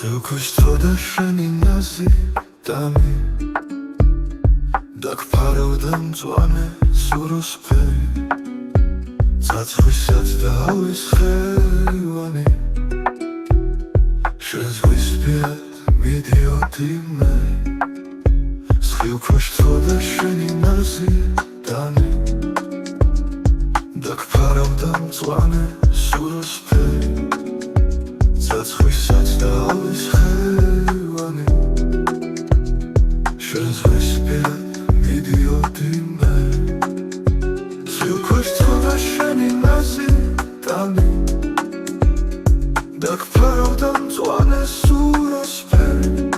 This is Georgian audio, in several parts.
Zaukośtwoda szani nazy dami Tak parodam dzłane surospery Zatrzwysiać dały schewany Przez wyspiat midiotymy Zaukośtwoda szani nazy dami Tak parodam dzłane surospery Zatrzwysiać dały schewany Przez wyspiat midiotymy Zaukośtwoda szani nazy dami Tak parodam dzłane surospery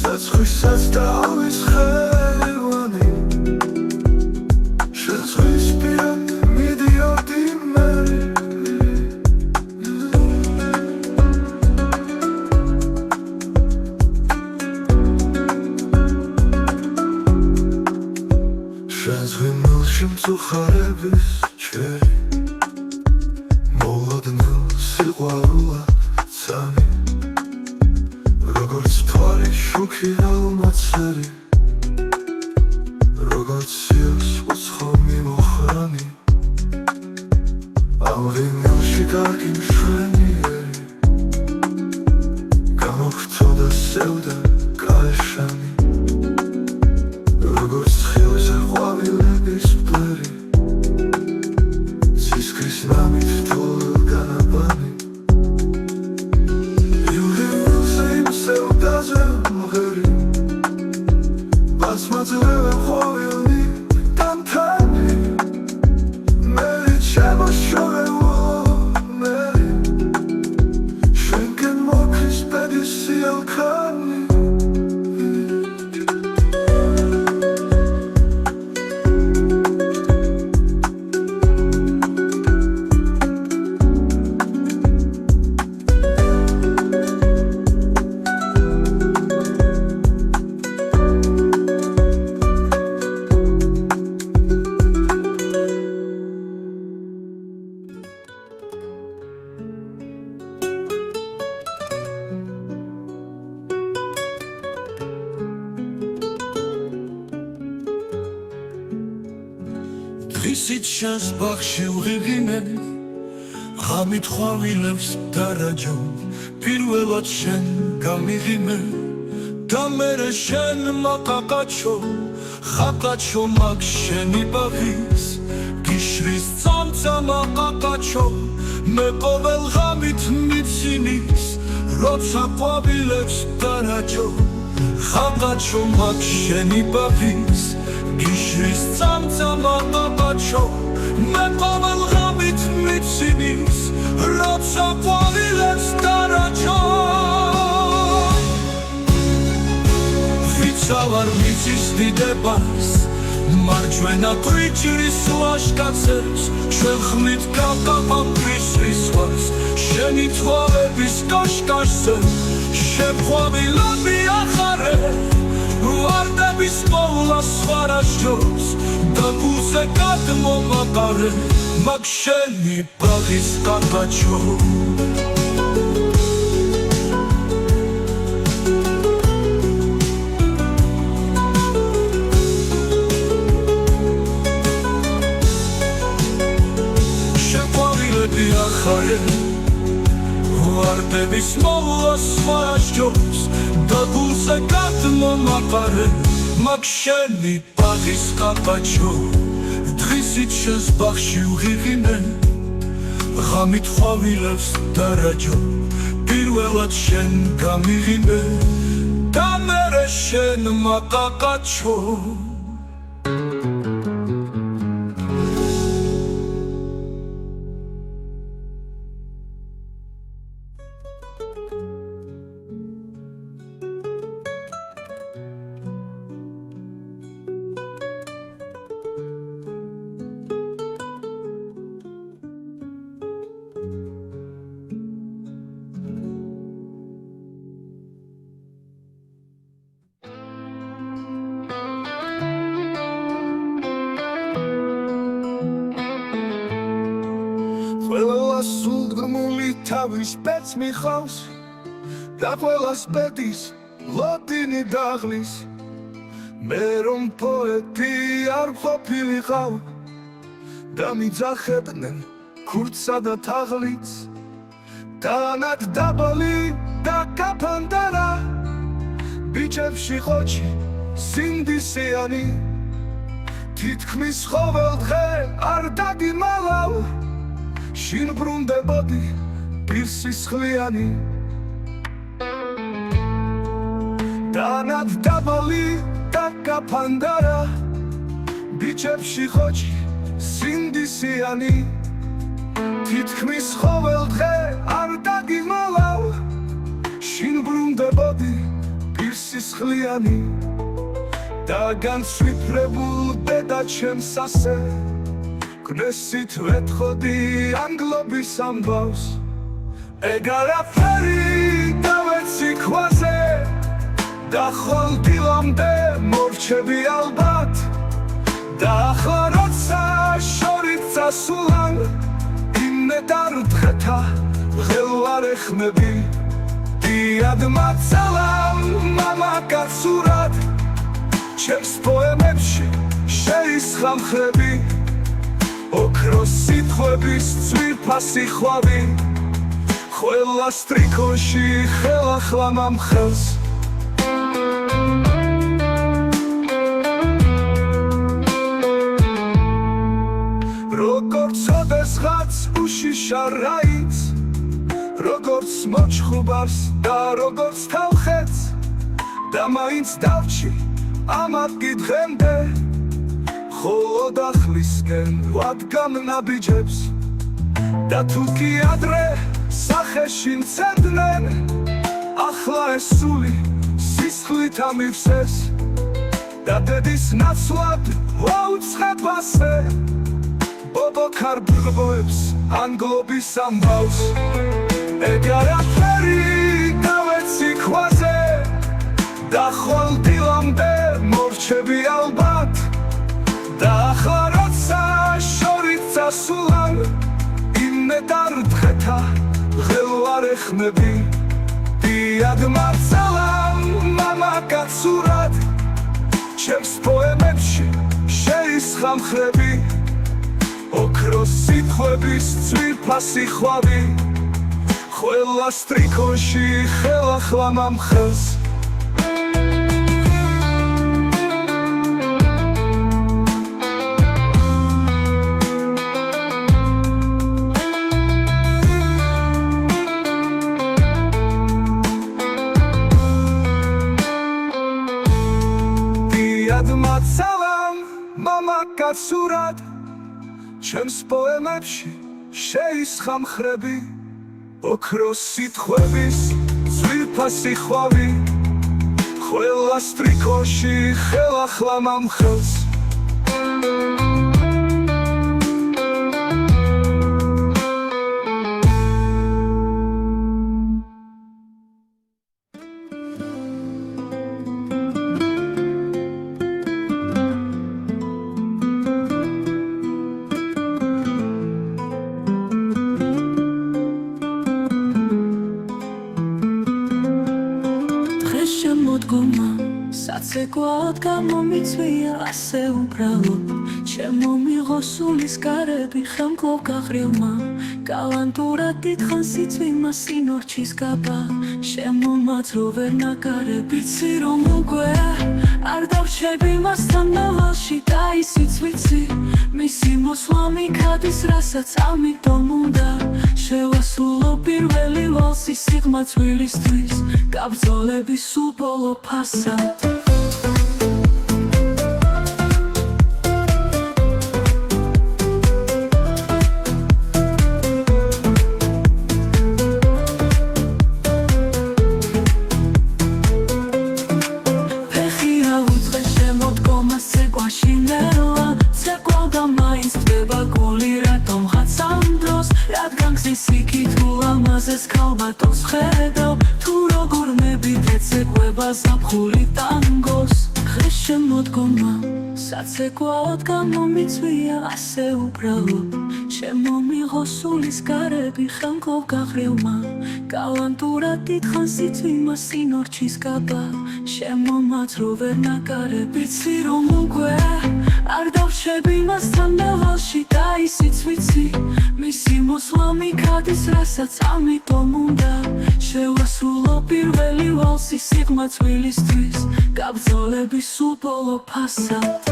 Zatrzwysiać dały schewany Przez wyspiat midiotymy Шезвый мылшим сухаребис чери Молодныл сиყვარულა цами Როგორც თვალი შუქი ალმაცერი Როგორც სიოს უცხო მიმოხრანი Ამ ღიმილში კარგი მშვენიერი გამოგვწოდა სევდა გაეშანი Როგორც ხილზე ყვავილების ბლერი ცისკრის ნამით თოვლ განაბანი იულიუსზე იმ სევდაზე მღერი ბაცმაძლევენ ყვავილნი დამთანი მერი ჩემოშორეულო მერი შენკენ მოკრის ბედის სიელქანი Დღისით შენს ბაღში ვღიღინე ღამით ყვავილებს დარაჯო პირველად შენ გამიღიმე და მერე შენ მაყაყაჩო ხაყაჩო მაგ შენი ბაღის გიშრის წამცა მაყაყაჩო მე ყოველ ღამით მიცინის როცა ყვავილებს დარაჯო ხაყაჩო მაგ შენი ბაღის გიშრის წამცა მაყაყაჩო მე ყოველ ღამით მიცინის როცა ყვავილებს დარაჯო ვიცა ვარ მიწის დიდებას მარჯვენა კვიჭრის ლაშქაცებს ჩვენ ხმით გავყავ მისრის ზღვას შენი თვალების კაშკაშზე შეყვავილები ახარე ვარდების მოვლა სხვარაშჯობს და გულზე გადმომაყარე მაგ შენი ბაღის ყაყაჩო შეყვავილები ახარე ვარდების მოვლა სხვარაშჯობს და გულზე გადმომაყარე მაგ შენი ბაღის ყაყაჩო დღისით შენს ბაღში ვღიღინე ღამით ყვავილებს დარაჯო პირველად შენ გამიღიმე და მერე შენ მაყაყაჩო სულგმული თავის პეც მიხავს და ყველას პეტის ლოდინი დაღლის მე რომ პოეტი არ ყოფილიყავ და მიძახებდნენ ქურდსა და თაღლიც თანად დაბალი და კაფანდარა ბიჭებში ხოჭი სინდისიანი თითქმის ყოველ დღე არ დაგიმალავ შინ ბრუნდებოდი პირსისხლიანი თანად დაბალი და კაფანდარა ბიჭებში ხოჭი სინდისიანი თითქმის ყოველ დღე არ დაგიმალავ შინ ბრუნდებოდი პირსისხლიანი და განსვიფრებულ დედა ჩემს ასე კნესით ვეთხოვდი ანგლობის ამბავს ეგ არაფერი დავეცი ქვაზე და ხვალ დილამდე მორჩები ალბათ და ახლა როცა შორით წასულან იმედარ დღეთა ღელვარ ეხმები დიად მაცალავ მამა კაცურად ჩემს პოემებში შეისხამხრები ოქროს სიტყვების ძვირფასი ხვავი ყველა სტრიქონში ხელახლა მამხელს როგორც ოდესღაც უშიშა რაიც როგორც მოჩხუბარს და როგორც თავხეთს და მაინც დავჭი ამათ გიდგენდე ხოლო დახლისკენ ვადგამ ნაბიჯებს და თუ კი ადრე სახეში მცემდნენ ახლა ეს სული სისხლით ამივსეს და დედის ნაცვლად ვაუწყებ ასე ბობოქარ ბრბოებს ანგლობის ამბავს ეგ არაფერი დავეცი ქვაზე და ხვალ დილამდე მორჩები ალბათ და ახლა როცა შორით წასულან იმედარ დღეთა ღელვარ ეხმები დიად მაცალავ მამა კაცურად ჩემს პოემებში შეისხამხრები ოქროს სიტყვების ძვირფასი ხვავი ყველა სტრიქონში ხელახლა მამხელს დიად მაცალავ მამა კაცურად ჩემს პოემებში შეისხამხრები ოქროს სიტყვების ძვირფასი ხვავი ყველა სტრიქონში ხელახლა მამხელს საცეკვად გამომიწვია ასე უბრალოდ ჩემო მიღოსულის კარები ხელმკლავ გაყრილმა გალანტურად დიდხან სიწვიმა სინორჩის გაბა შემომაძრო ვერ ნაკარები ვიცი რომ უკვე არ დავრჩები მასთან ნავალში და ისიც ვიცი მისი მოსვლა მიქადის რასაც ამიტომ უნდა შევასრულო პირველი ვალსი სიღრმა წვილისთვის გაბრძოლების სულ ბოლო ფასად ქალბატონს ხედავ თუ როგორ მებით ეცეკვება ზაფხული ტანგოს ხეს შემოდგომა გაცეკვაოდ გამომიწვია ასე უბრალოდ შემომიღო სულის გარები ხელმკვლელ გაღრილმა კალანტურად დიდხანს იწვიმა სინორჩის გაბა შემომაძრო ვერნაკარე ვიცი რომ უკვე არ დავრჩები მასთან მევალში და ისიც ვიცი მისი მოსვლა მიქადის რასაც ამიტომ უნდა შევასრულო პირველი ვალსი სიღრმა წვილისთვის გაბრძოლების სულ ბოლო ფასად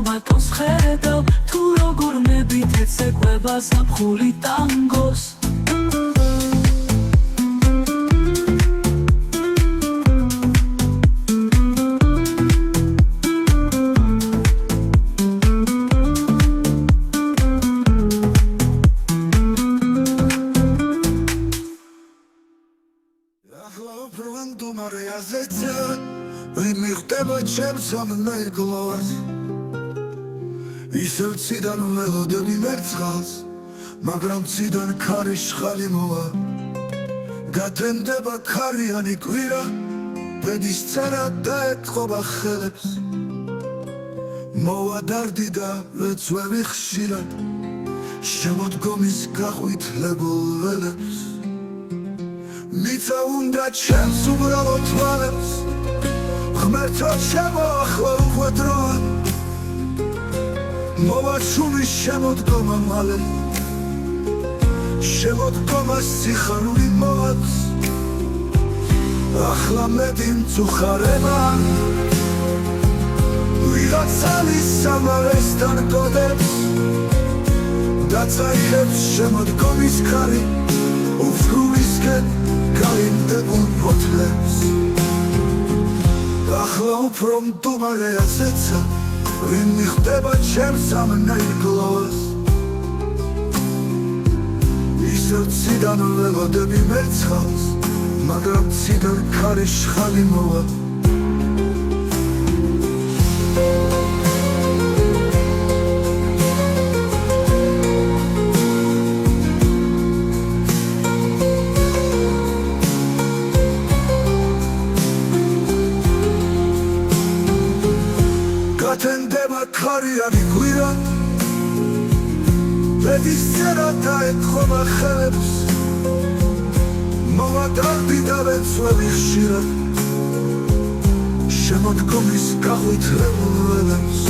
ქალბატონს ხედავ თუ როგორ მებით ეცეკვება ზაფხული ტანგოს ახლა უფრო მდუმარე აზეცა ვინ მიხდება ჩემს ამნაირგლოვას ისევ ციდან ველოდები მერცხალს მაგრამ ციდან ქარის შხალი მოვა გათენდება ქარიანი კვირა ბედის წერა დაეთყობა ხელებს მოვა დარდი და ვეცვევი ხშირად შემოდგომის გაყვითლებულ ველებს მიცა უნდა ჩემს უბრალო თვალებს ღმერთო ჩემო ახლა უკვე დროა მოვა შუმის შემოდგომა მალე შემოდგომას სიხარული მოაქვს ახლა მედი მწუხარება ვიღაცალის სამარესთან გოდებს და წაიღებს შემოდგომის ქარი უფრულისკენ გაიმდებულ ფოთლებს ახლა უფრო მდუმარე აზეცა ვინ მიხდება ჩემს ამნაირგლოვას ისევ ციდან ველოდები მერცხალს მაგრამ ციდან ქარის შხალი მოვა გათენდება ქარიანი კვირა ბედის წერა დაეთყობა ხელებს მოვა დარდი და ვეცვევი ხშირად შემოდგომის გაყვითლებულ ველებს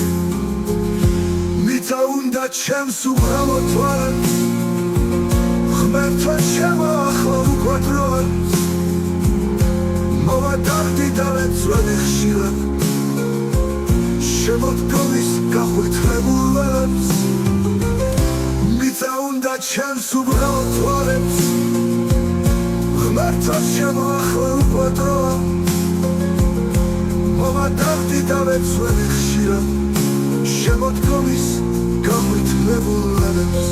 მიცა უნდა ჩემს უბრალო თვალებს ღმერთო ჩემო ახლა უკვე დროა მოვა დარდი და ვეცვევი ხშირად შემოდგომის გაყვითლებულ ველებს მიცა უნდა ჩემს უბრალო თვალებს ღმერთო ჩემო ახლა უკვე დროა მოვა დარდი და ვეცვევი ხშირად შემოდგომის გაყვითლებულ ველებს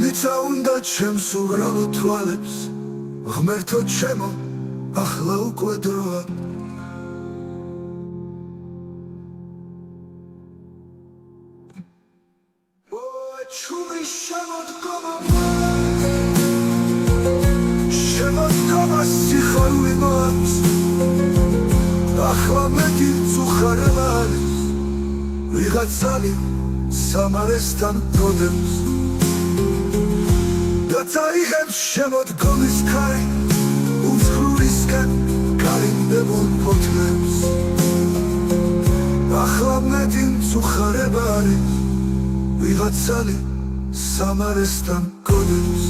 მიცა უნდა ჩემს უბრალო თვალებს ღმერთო ჩემო ახლა უკვე დროა შუმის შემოდგომა შემოდგომას სიხარული მოაქვს ახლა მედი მწუხარება არის ვიღაცალი სამარესთან გოდებს და წაიღებს შემოდგომის ქარი უცხრულისკენ გაიმდებულ ფოთლებს ახლა მედი მწუხარება არის ვიღაცალი სამარესთან გოდებს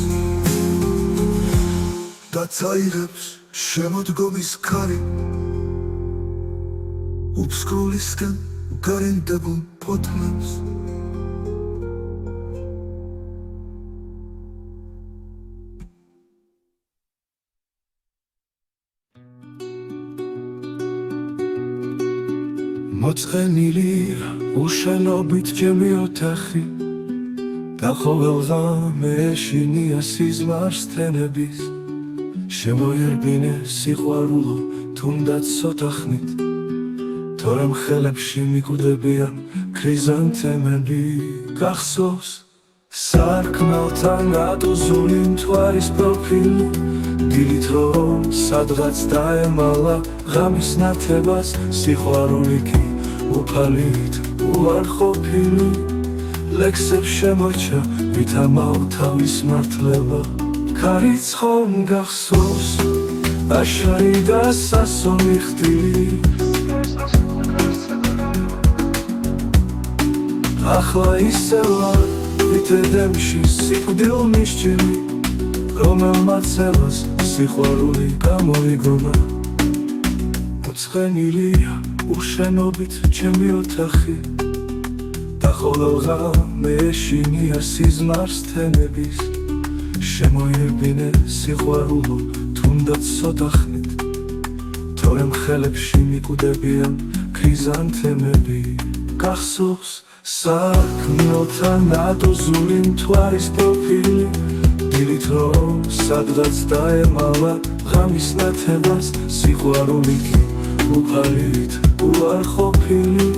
და წაიღებს შემოდგომის ქარი უცხრულისკენ გაიმდებულ ფოთლებს მოწყენილი უშენობით ჩემი ოთახი და ყოველღა მე ეშინია სიზმარს თენების შემოერბინე სიყვარულო თუნდაც ცოტა ხნით თორემ ხელებში მიკვდებიან ქრიზანთემები გახსოვს სარკმელთან ატუზული მთვარის პროფილი დილით რომ სადღაც დაემალა ღამის ნათებას სიყვარული კი უფალით უარყოფილი ლექსებს შემორჩა ვით ამაო თავის მართლება ქარიც ხომ გახსოვს აშარი და სასონი ხდილი ახლა ისევა ვით ედემში სიკვდილის ჭილი რომელმაც ელას სიყვარული გამოიგონა მოწყენილია უშენობით ჩემი ოთახი და ყოველღა მე ეშინია სიზმარს თენების შემოერბინე სიყვარულო თუნდაც ცოტა ხნით თორემ ხელებში მიკვდებიან ქრიზანთემები გახსოვს სარკმელთან ატუზული მთვარის პროფილი დილით რომ სადღაც დაემალა ღამის ნათებას სიყვარული კი უფალით უარყოფილი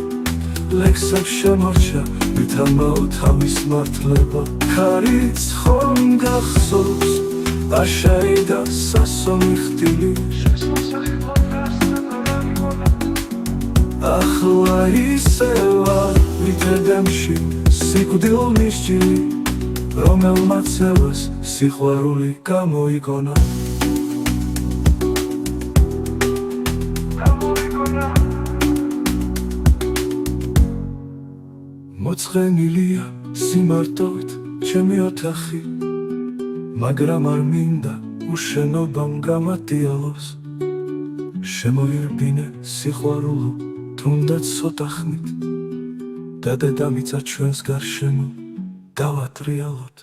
ლექსებს შემორჩა ვით ამაო თავის მართლება ქარიც ხომ გახსოვს აშარი და სასონი ხდილი ახლა ისევა ვით ედემში სიკვდილის ჭილი რომელმაც ელას სიყვარული გამოიგონა მოწყენილია სიმარტოვით ჩემი ოთახი მაგრამ არ მინდა უშენობამ გამატიალოს შემოერბინე სიყვარულო თუნდაც ცოტა ხნით და დედამიწა ჩვენს გარშემო დავატრიალოთ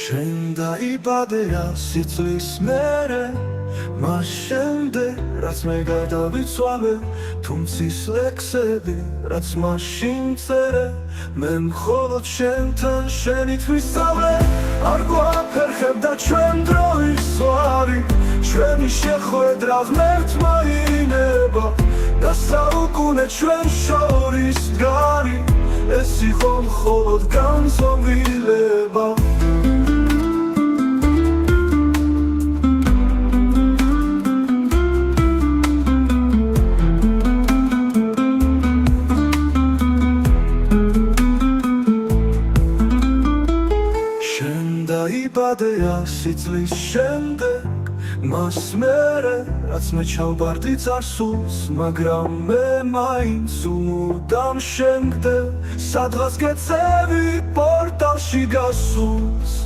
შენ დაიბადეა სიცლის მერე მას შემდეგ რაც მე გადავიცვალე თუმცის ლექსები რაც მაშინ წერე მე მხოლოდ შენთან შენით ვისწავლე არ გვაფერხებდა ჩვენ დროის ზღვარი ჩვენი შეხვედრა ღმერთმა ინება და საუკუნე ჩვენ შორის დგარი ეს იყო მხოლოდ განზომილება დაიბადეა სიცლის შემდეგ მას მერე რაც მე ჩავბარდი წარსულს მაგრამ მე მაინც უმუდამ შენგდე სადღაც გეწევი პორტალში გასულს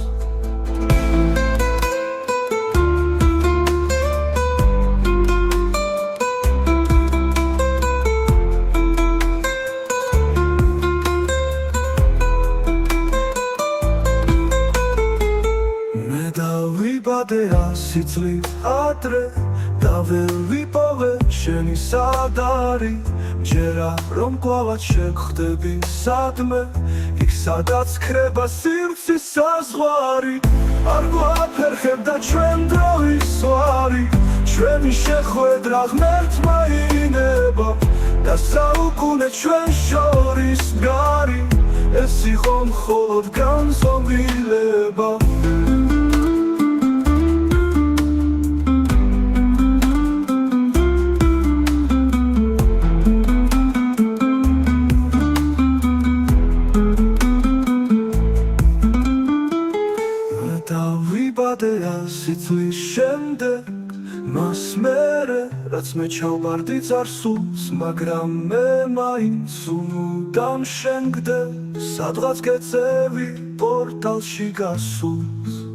დავიბადეა სიცლით ადრე და ვერ ვიპოვე შენი სადარი მჯერა რომ კვლავად შეგხვდები სადმე იქ სადაც ქრება სივრცის საზღვარი არ გვაფერხებდა ჩვენ დროის ზღვარი ჩვენი შეხვედრა ღმერთმა ინება და საუკუნე ჩვენ შორის დგარი ეს იყო მხოლოდ განზომილება დავიბადეა სიცლის შემდეგ მას მერე რაც მე ჩავბარდი წარსულს მაგრამ მე მაინც უმუდამ შენგდე სადღაც გეწევი პორტალში გასულს